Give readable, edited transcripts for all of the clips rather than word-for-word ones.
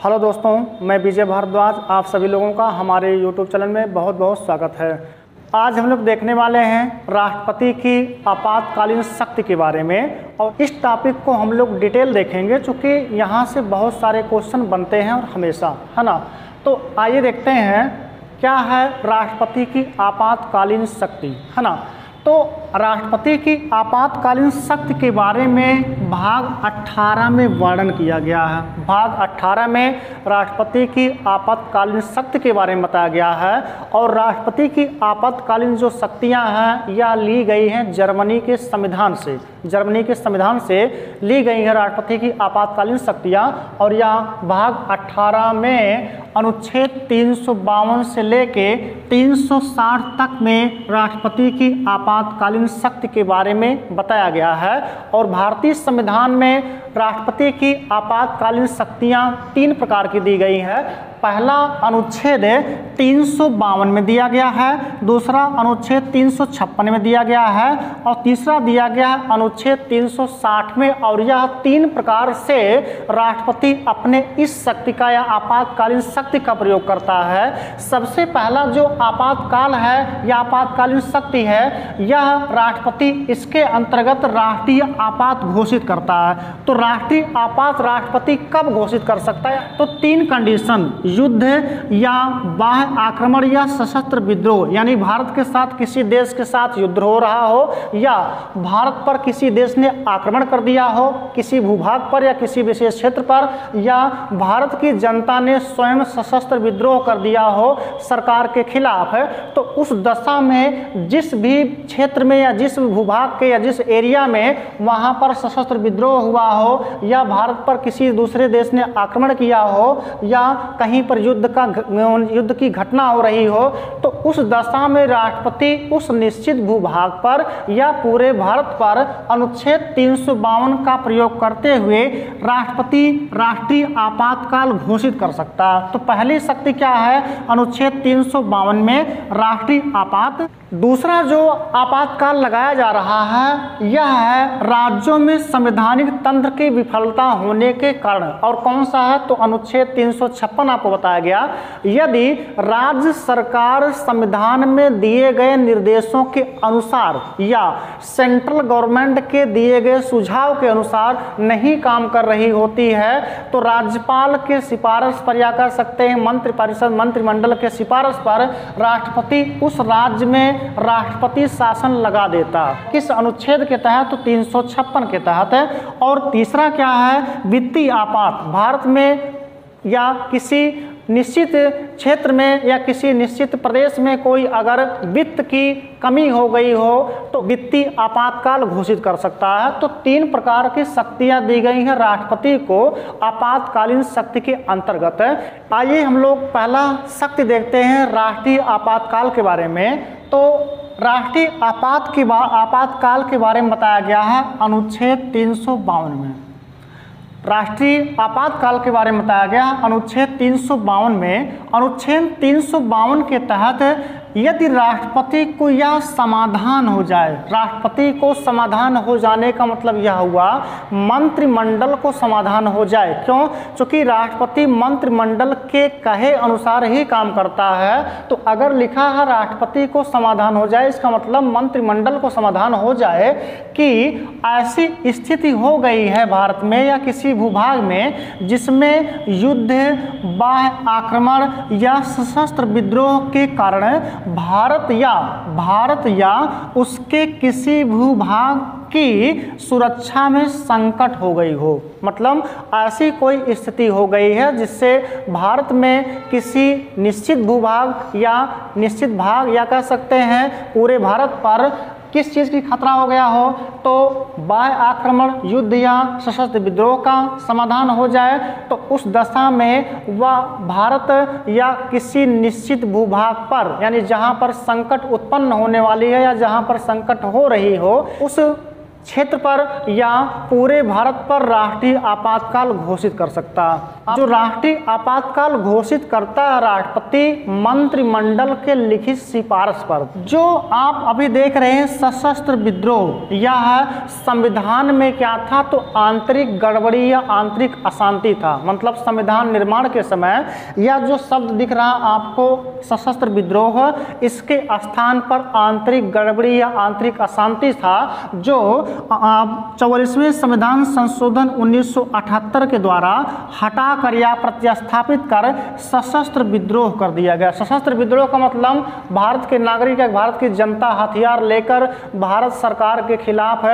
Hello दोस्तों, मैं विजय भारद्वाज। आप सभी लोगों का हमारे यूट्यूब चैनल में बहुत बहुत स्वागत है। आज हम लोग देखने वाले हैं राष्ट्रपति की आपातकालीन शक्ति के बारे में, और इस टॉपिक को हम लोग डिटेल देखेंगे क्योंकि यहाँ से बहुत सारे क्वेश्चन बनते हैं और हमेशा, है ना। तो आइए देखते हैं क्या है राष्ट्रपति की आपातकालीन शक्ति, है ना। तो राष्ट्रपति की आपातकालीन शक्ति के बारे में भाग 18 में वर्णन किया गया है। भाग 18 में राष्ट्रपति की आपातकालीन शक्ति के बारे में बताया गया है, और राष्ट्रपति की आपातकालीन जो शक्तियां हैं यह ली गई हैं जर्मनी के संविधान से। जर्मनी के संविधान से ली गई है राष्ट्रपति की आपातकालीन शक्तियां, और यह भाग 18 में अनुच्छेद 352 से लेके 360 तक में राष्ट्रपति की आपातकालीन शक्ति के बारे में बताया गया है। और भारतीय संविधान में राष्ट्रपति की आपातकालीन शक्तियां 3 प्रकार की दी गई हैं। पहला अनुच्छेद 352 में दिया गया है, दूसरा अनुच्छेद 356 में दिया गया है, और तीसरा दिया गया है अनुच्छेद 360 में। और यह 3 प्रकार से राष्ट्रपति अपने इस शक्ति का या आपातकालीन शक्ति का प्रयोग करता है। सबसे पहला जो आपातकाल है या आपातकालीन शक्ति है, यह राष्ट्रपति इसके अंतर्गत राष्ट्रीय आपात घोषित करता है। तो राष्ट्रीय आपात राष्ट्रपति कब घोषित कर सकता है? तो 3 कंडीशन, युद्ध या बाह्य आक्रमण या सशस्त्र विद्रोह, यानी भारत के साथ किसी देश के साथ युद्ध हो रहा हो, या भारत पर किसी देश ने आक्रमण कर दिया हो किसी भूभाग पर या किसी विशेष क्षेत्र पर, या भारत की जनता ने स्वयं सशस्त्र विद्रोह कर दिया हो सरकार के खिलाफ है। तो उस दशा में जिस भी क्षेत्र में या जिस भूभाग के या जिस एरिया में वहां पर सशस्त्र विद्रोह हुआ हो, या भारत पर किसी दूसरे देश ने आक्रमण किया हो, या कहीं पर युद्ध की घटना हो रही हो, तो उस दशा में राष्ट्रपति उस निश्चित भूभाग पर या पूरे भारत पर अनुच्छेद 352 का प्रयोग करते हुए राष्ट्रपति राष्ट्रीय आपातकाल घोषित कर सकता है। तो पहली शक्ति क्या है अनुच्छेद 352 में? राष्ट्रीय आपात। दूसरा जो आपातकाल लगाया जा रहा है यह है राज्यों में संवैधानिक तंत्र की विफलता होने के कारण। और कौन सा है? तो अनुच्छेद 356 आपको बताया गया। यदि राज्य सरकार संविधान में दिए गए निर्देशों के अनुसार या सेंट्रल गवर्नमेंट के दिए गए सुझाव के अनुसार नहीं काम कर रही होती है, तो राज्यपाल के सिफारिश पर या कह सकते हैं मंत्रिपरिषद मंत्रिमंडल के सिफारिश पर राष्ट्रपति उस राज्य में राष्ट्रपति शासन लगा देता। किस अनुच्छेद के तहत? तो 356 के तहत है। और तीसरा क्या है? वित्तीय आपात। भारत में या किसी निश्चित क्षेत्र में या किसी निश्चित प्रदेश में कोई अगर वित्त की कमी हो गई हो तो वित्तीय आपातकाल घोषित कर सकता है। तो 3 प्रकार की शक्तियां दी गई हैं राष्ट्रपति को आपातकालीन शक्ति के अंतर्गत। आइए हम लोग पहला शक्ति देखते हैं राष्ट्रीय आपातकाल के बारे में। तो राष्ट्रीय आपातकाल के बारे में बताया गया है अनुच्छेद 352 में। राष्ट्रीय आपातकाल के बारे में बताया गया अनुच्छेद 352 में। अनुच्छेद 352 के तहत यदि राष्ट्रपति को यह समाधान हो जाए, राष्ट्रपति को समाधान हो जाने का मतलब यह हुआ मंत्रिमंडल को समाधान हो जाए। क्यों? क्योंकि राष्ट्रपति मंत्रिमंडल के कहे अनुसार ही काम करता है। तो अगर लिखा है राष्ट्रपति को समाधान हो जाए, इसका मतलब मंत्रिमंडल को समाधान हो जाए कि ऐसी स्थिति हो गई है भारत में या किसी भूभाग में जिसमें युद्ध, बाह्य आक्रमण या सशस्त्र विद्रोह के कारण भारत या उसके किसी भूभाग की सुरक्षा में संकट हो गई हो। मतलब ऐसी कोई स्थिति हो गई है जिससे भारत में किसी निश्चित भूभाग या निश्चित भाग या कह सकते हैं पूरे भारत पर किस चीज़ की खतरा हो गया हो, तो बाह्य आक्रमण, युद्ध या सशस्त्र विद्रोह का समाधान हो जाए। तो उस दशा में वह भारत या किसी निश्चित भूभाग पर, यानी जहां पर संकट उत्पन्न होने वाली है या जहां पर संकट हो रही हो, उस क्षेत्र पर या पूरे भारत पर राष्ट्रीय आपातकाल घोषित कर सकता। जो राष्ट्रीय आपातकाल घोषित करता है राष्ट्रपति मंत्रिमंडल के लिखित सिफारिश पर। जो आप अभी देख रहे हैं सशस्त्र विद्रोह, यह संविधान में क्या था, तो आंतरिक गड़बड़ी या आंतरिक अशांति था। मतलब संविधान निर्माण के समय यह जो शब्द दिख रहा आपको सशस्त्र विद्रोह, इसके स्थान पर आंतरिक गड़बड़ी या आंतरिक अशांति था, जो 44वें संविधान संशोधन 1978 के द्वारा हटाकर या प्रतिस्थापित कर सशस्त्र विद्रोह कर दिया गया। सशस्त्र विद्रोह का मतलब भारत के नागरिक या भारत की जनता हथियार लेकर भारत सरकार के खिलाफ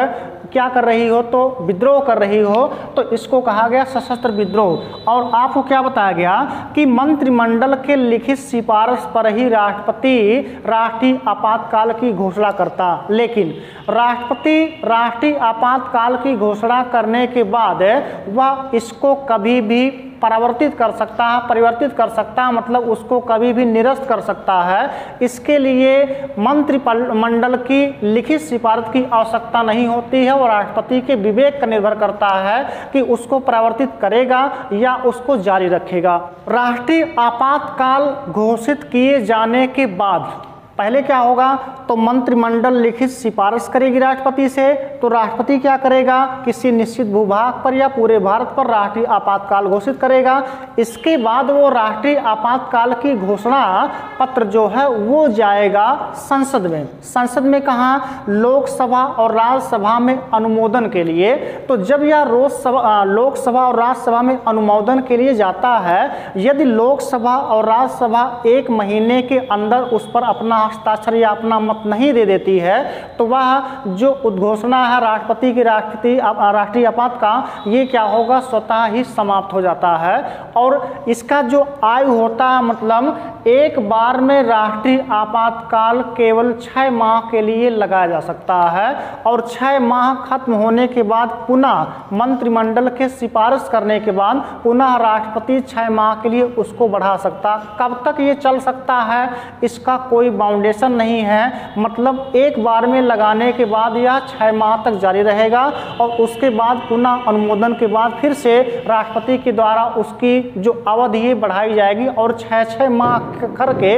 क्या कर रही हो, तो विद्रोह कर रही हो, तो इसको कहा गया सशस्त्र विद्रोह। और आपको क्या बताया गया कि मंत्रिमंडल के लिखित सिफारिश पर ही राष्ट्रपति राष्ट्रीय आपातकाल की घोषणा करता। लेकिन राष्ट्रपति राष्ट्रीय आपातकाल की घोषणा करने के बाद वह इसको कभी भी परिवर्तित कर सकता है, परिवर्तित कर सकता है, मतलब उसको कभी भी निरस्त कर सकता है। इसके लिए मंत्रिमंडल की लिखित सिफारिश की आवश्यकता नहीं होती है और राष्ट्रपति के विवेक पर निर्भर करता है कि उसको परिवर्तित करेगा या उसको जारी रखेगा। राष्ट्रीय आपातकाल घोषित किए जाने के बाद पहले क्या होगा, तो मंत्रिमंडल लिखित सिफारिश करेगी राष्ट्रपति से, तो राष्ट्रपति क्या करेगा, किसी निश्चित भूभाग पर या पूरे भारत पर राष्ट्रीय आपातकाल घोषित करेगा। इसके बाद वो राष्ट्रीय आपातकाल की घोषणा पत्र जो है वो जाएगा संसद में। संसद में कहाँ, लोकसभा और राज्यसभा में अनुमोदन के लिए। तो जब यह लोकसभा और राज्यसभा में अनुमोदन के लिए जाता है, यदि लोकसभा और राज्यसभा 1 महीने के अंदर उस पर अपना हस्ताक्षर या अपना मत नहीं दे देती है, तो वह जो उद्घोषणा है राष्ट्रपति की राष्ट्रीय आपात का, ये क्या होगा, स्वतः ही समाप्त हो जाता है। और इसका जो आयु होता है, मतलब एक बार में राष्ट्रीय आपातकाल केवल 6 माह के लिए लगाया जा सकता है और 6 माह खत्म होने के बाद पुनः मंत्रिमंडल के सिफारिश करने के बाद पुनः राष्ट्रपति 6 माह के लिए उसको बढ़ा सकता। कब तक ये चल सकता है, इसका कोई बाउंडेशन नहीं है। मतलब एक बार में लगाने के बाद यह 6 माह तक जारी रहेगा और उसके बाद पुनः अनुमोदन के बाद फिर से राष्ट्रपति के द्वारा उसकी जो अवधि बढ़ाई जाएगी और 6-6 माह करके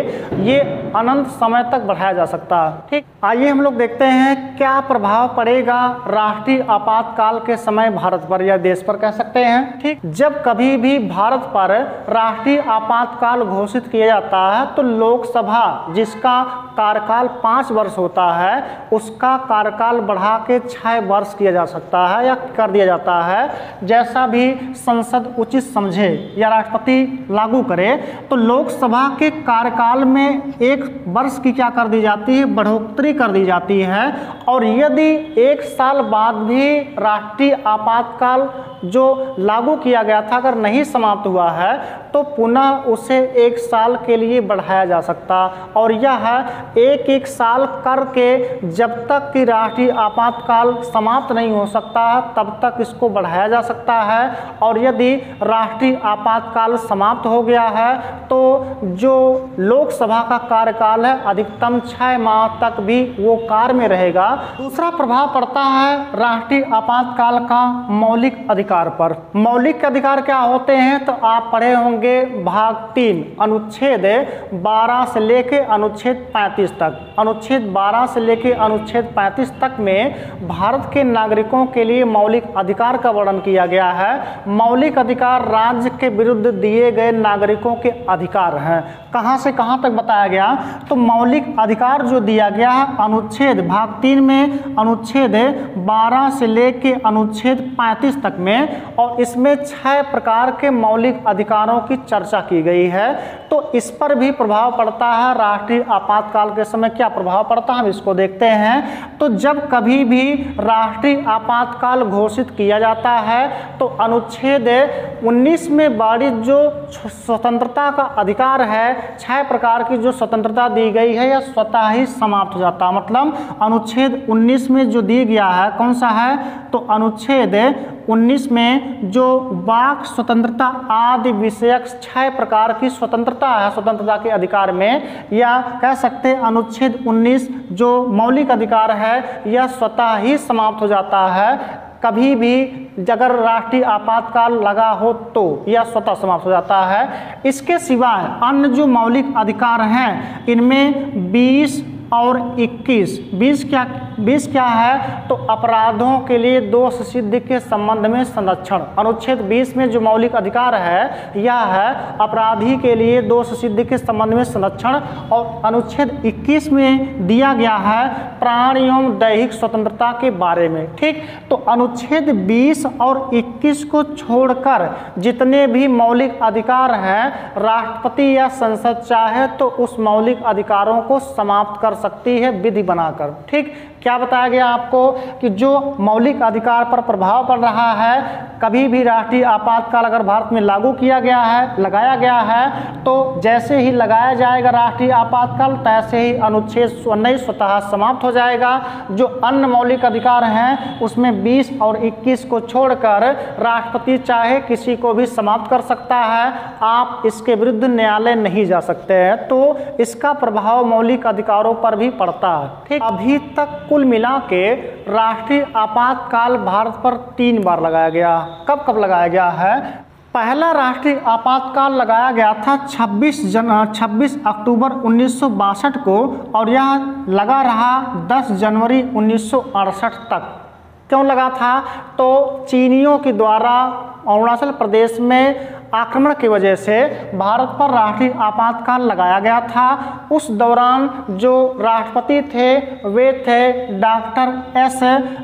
ये अनंत समय तक बढ़ाया जा सकता है। ठीक, आइए हम लोग देखते हैं क्या प्रभाव पड़ेगा राष्ट्रीय आपातकाल के समय भारत पर या देश पर कह सकते हैं। ठीक, जब कभी भी भारत पर राष्ट्रीय आपातकाल घोषित किया जाता है तो लोकसभा जिसका कार्यकाल 5 वर्ष होता है उसका कार्यकाल बढ़ा के 6 वर्ष किया जा सकता है या कर दिया जाता है, जैसा भी संसद उचित समझे या राष्ट्रपति लागू करे। तो लोकसभा के कार्यकाल में 1 वर्ष की क्या कर दी जाती है, बढ़ोतरी कर दी जाती है। और यदि 1 साल बाद भी राष्ट्रीय आपातकाल जो लागू किया गया था अगर नहीं समाप्त हुआ है तो पुनः उसे 1 साल के लिए बढ़ाया जा सकता। और यह 1-1 साल करके जब तक कि राष्ट्रीय आपातकाल समाप्त नहीं हो सकता तब तक इसको बढ़ाया जा सकता है। और यदि राष्ट्रीय आपातकाल समाप्त हो गया है तो जो लोकसभा का कार्यकाल है अधिकतम 6 माह तक भी वो कार्य में रहेगा। दूसरा प्रभाव पड़ता है राष्ट्रीय आपातकाल का मौलिक अधिकार पर। मौलिक अधिकार क्या होते हैं, तो आप पढ़े होंगे भाग 3 अनुच्छेद 12 से लेके अनुच्छेद 35 तक। अनुच्छेद 12 से लेके अनुच्छेद 35 तक में भारत के नागरिकों के लिए मौलिक अधिकार का वर्णन किया गया है। मौलिक अधिकार राज्य के विरुद्ध दिए गए नागरिकों के अधिकार हैं। कहां से कहां तक बताया गया, तो मौलिक अधिकार जो दिया गया है अनुच्छेद भाग 3 में अनुच्छेद 12 से लेके अनुच्छेद 35 तक में, और इसमें 6 प्रकार के मौलिक अधिकारों की चर्चा की गई है। तो इस पर भी प्रभाव पड़ता है राष्ट्रीय आपातकाल के समय। क्या प्रभाव पड़ता है हम इसको देखते हैं। तो जब कभी भी राष्ट्रीय आपातकाल घोषित किया जाता है तो अनुच्छेद 19 में वर्णित जो स्वतंत्रता का अधिकार है, 6 प्रकार की जो स्वतंत्रता दी गई है, यह स्वतः ही समाप्त हो जाता है। मतलब अनुच्छेद 19 में जो दी गया है कौन सा है, तो अनुच्छेद 19 में जो वाक स्वतंत्रता आदि विषयक 6 प्रकार की स्वतंत्रता है स्वतंत्रता के अधिकार में, या कह सकते से अनुच्छेद 19 जो मौलिक अधिकार है यह स्वतः ही समाप्त हो जाता है। कभी भी अगर राष्ट्रीय आपातकाल लगा हो तो यह स्वतः समाप्त हो जाता है। इसके सिवाय अन्य जो मौलिक अधिकार हैं इनमें 20 और 21। 20 क्या है तो अपराधों के लिए दोष सिद्धि के संबंध में संरक्षण। अनुच्छेद 20 में जो मौलिक अधिकार है यह है अपराधी के लिए दोष सिद्धि के संबंध में संरक्षण। और अनुच्छेद 21 में दिया गया है प्राण एवं दैहिक स्वतंत्रता के बारे में। ठीक, तो अनुच्छेद 20 और 21 को छोड़कर जितने भी मौलिक अधिकार हैं राष्ट्रपति या संसद चाहे तो उस मौलिक अधिकारों को समाप्त कर सकती है विधि बनाकर। ठीक, क्या बताया गया आपको कि जो मौलिक अधिकार पर प्रभाव पड़ रहा है कभी भी राष्ट्रीय आपातकाल अगर भारत में लागू किया गया है लगाया गया है तो जैसे ही लगाया जाएगा राष्ट्रीय आपातकाल तैसे ही अनुच्छेद 19 स्वतः समाप्त हो जाएगा। जो अन्य मौलिक अधिकार हैं उसमें 20 और 21 को छोड़कर राष्ट्रपति चाहे किसी को भी समाप्त कर सकता है। आप इसके विरुद्ध न्यायालय नहीं जा सकते हैं, तो इसका प्रभाव मौलिक अधिकारों पर भी पड़ता है। ठीक, अभी तक कुल मिला के राष्ट्रीय आपातकाल भारत पर 3 बार लगाया गया। कब कब लगाया गया है? पहला राष्ट्रीय आपातकाल लगाया गया था 26 अक्टूबर 1962 को और यह लगा रहा 10 जनवरी 1968 तक। क्यों लगा था? तो चीनियों के द्वारा अरुणाचल प्रदेश में आक्रमण की वजह से भारत पर राष्ट्रीय आपातकाल लगाया गया था। उस दौरान जो राष्ट्रपति थे वे थे डॉक्टर एस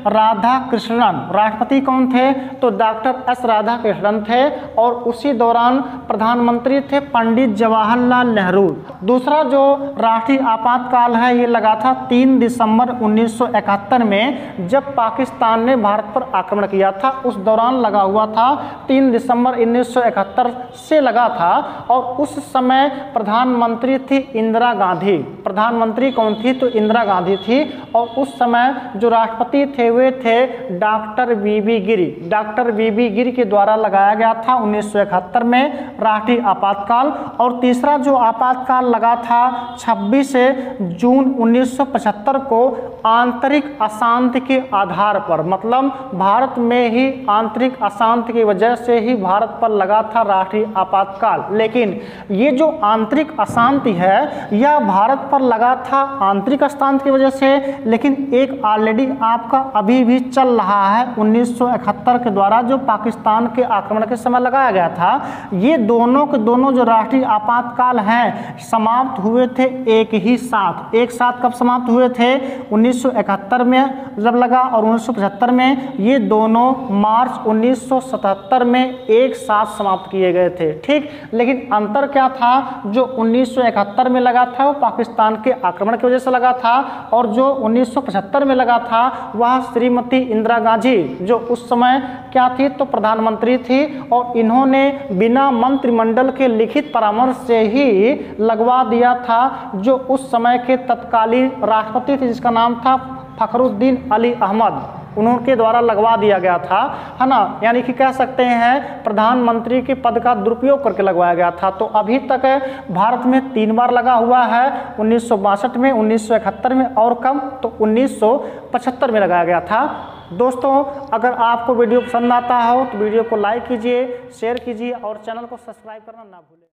राधाकृष्णन। राष्ट्रपति कौन थे? तो डॉक्टर एस राधाकृष्णन थे। और उसी दौरान प्रधानमंत्री थे पंडित जवाहरलाल नेहरू। दूसरा जो राष्ट्रीय आपातकाल है ये लगा था 3 दिसंबर 1971 में जब पाकिस्तान ने भारत पर आक्रमण किया था। उस दौरान लगा हुआ था 3 दिसंबर 1971 से लगा था। और उस समय प्रधानमंत्री थी इंदिरा गांधी। प्रधानमंत्री कौन थी? तो इंदिरा गांधी थी। और उस समय जो राष्ट्रपति थे वे थे डॉक्टर वीबी गिरी। डॉक्टर वीबी गिरी के द्वारा लगाया गया था 1971 में राष्ट्रीय आपातकाल। और तीसरा जो आपातकाल लगा था 26 जून 1975 को आंतरिक अशांति के आधार पर, मतलब भारत में ही आंतरिक अशांति की वजह से ही भारत पर लगा था राष्ट्रीय आपातकाल। लेकिन ये जो आंतरिक अशांति है यह भारत पर लगा था आंतरिक अशांति की वजह से, लेकिन एक ऑलरेडी आपका अभी भी चल रहा है 1971 के द्वारा जो पाकिस्तान के आक्रमण के समय लगाया गया था। ये दोनों के दोनों जो राष्ट्रीय आपातकाल हैं समाप्त हुए थे एक ही साथ। एक साथ कब समाप्त हुए थे? 1971 में जब लगा और 1975 में। ये दोनों मार्च 1977 में एक साथ समाप्त किए गए थे। ठीक, लेकिन अंतर क्या था? जो 1971 में लगा था वो पाकिस्तान के आक्रमण की वजह से लगा था और जो 1975 में लगा था वह श्रीमती इंदिरा गांधी जो उस समय क्या थी तो प्रधानमंत्री थी और इन्होंने बिना मंत्रिमंडल के लिखित परामर्श से ही लगवा दिया था। जो उस समय के तत्कालीन राष्ट्रपति थे जिसका नाम था फखरुद्दीन अली अहमद, उनके द्वारा लगवा दिया गया था, है ना। यानी कि कह सकते हैं प्रधानमंत्री के पद का दुरुपयोग करके लगवाया गया था। तो अभी तक भारत में 3 बार लगा हुआ है, 1962 में, 1971 में और कब तो 1975 में लगाया गया था। दोस्तों, अगर आपको वीडियो पसंद आता हो तो वीडियो को लाइक कीजिए, शेयर कीजिए और चैनल को सब्सक्राइब करना ना भूलें।